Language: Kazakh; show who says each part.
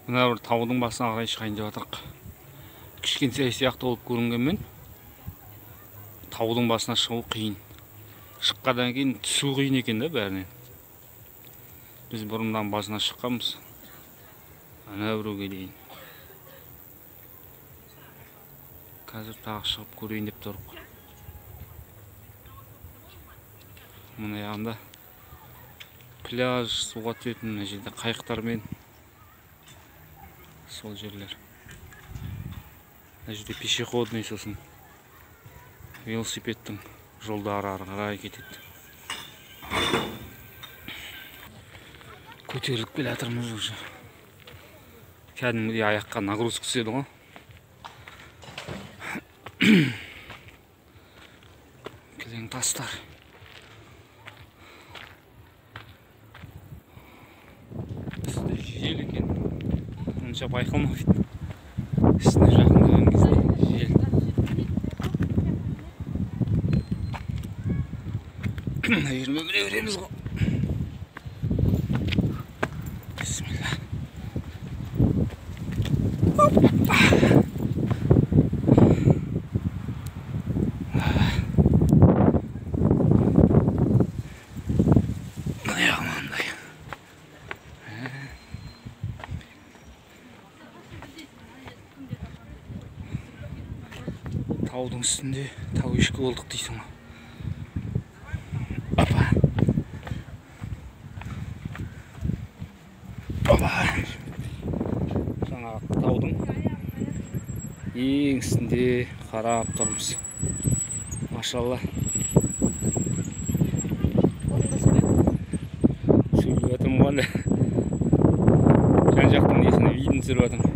Speaker 1: Мына бір таудың басына қарай шығайын деп жатырық. Кішкентай сияқты болып көрінгенмен таудың басына шығу қиын. Шыққаннан кейін түсу қиын екен да бәрінен. Біз бұрындан басына шыққанбыз. Ана біреуге дейін. Қазір тағы шығып көрейін деп тұрып. Мына жағында пляж, суға түсетін мына жерде қайықтармен сол жерлер. Мына жерде пешеходный, сосын велосипедтің жолдары ары қарай кетеді. Көтеріліп келе жатырмыз уже. Кәдімгідей аяққа нагрузка түседі ғой. Кілең тастар. Үсті жел екен. Онша байқалмайды. Үстіне жақындаған кезде жел. Мына жермен міне береміз ғой. Бисмилла. Таудың үстінде тау ешкі болдық дейсің ғой. Опа. Опа. Жаңағы таудың ең үстінде қарап тұрмыз. Машалла. Сөйлеп жатырмын ғой әлі. Жан жақтың несіне видін түсіріп жатырмын.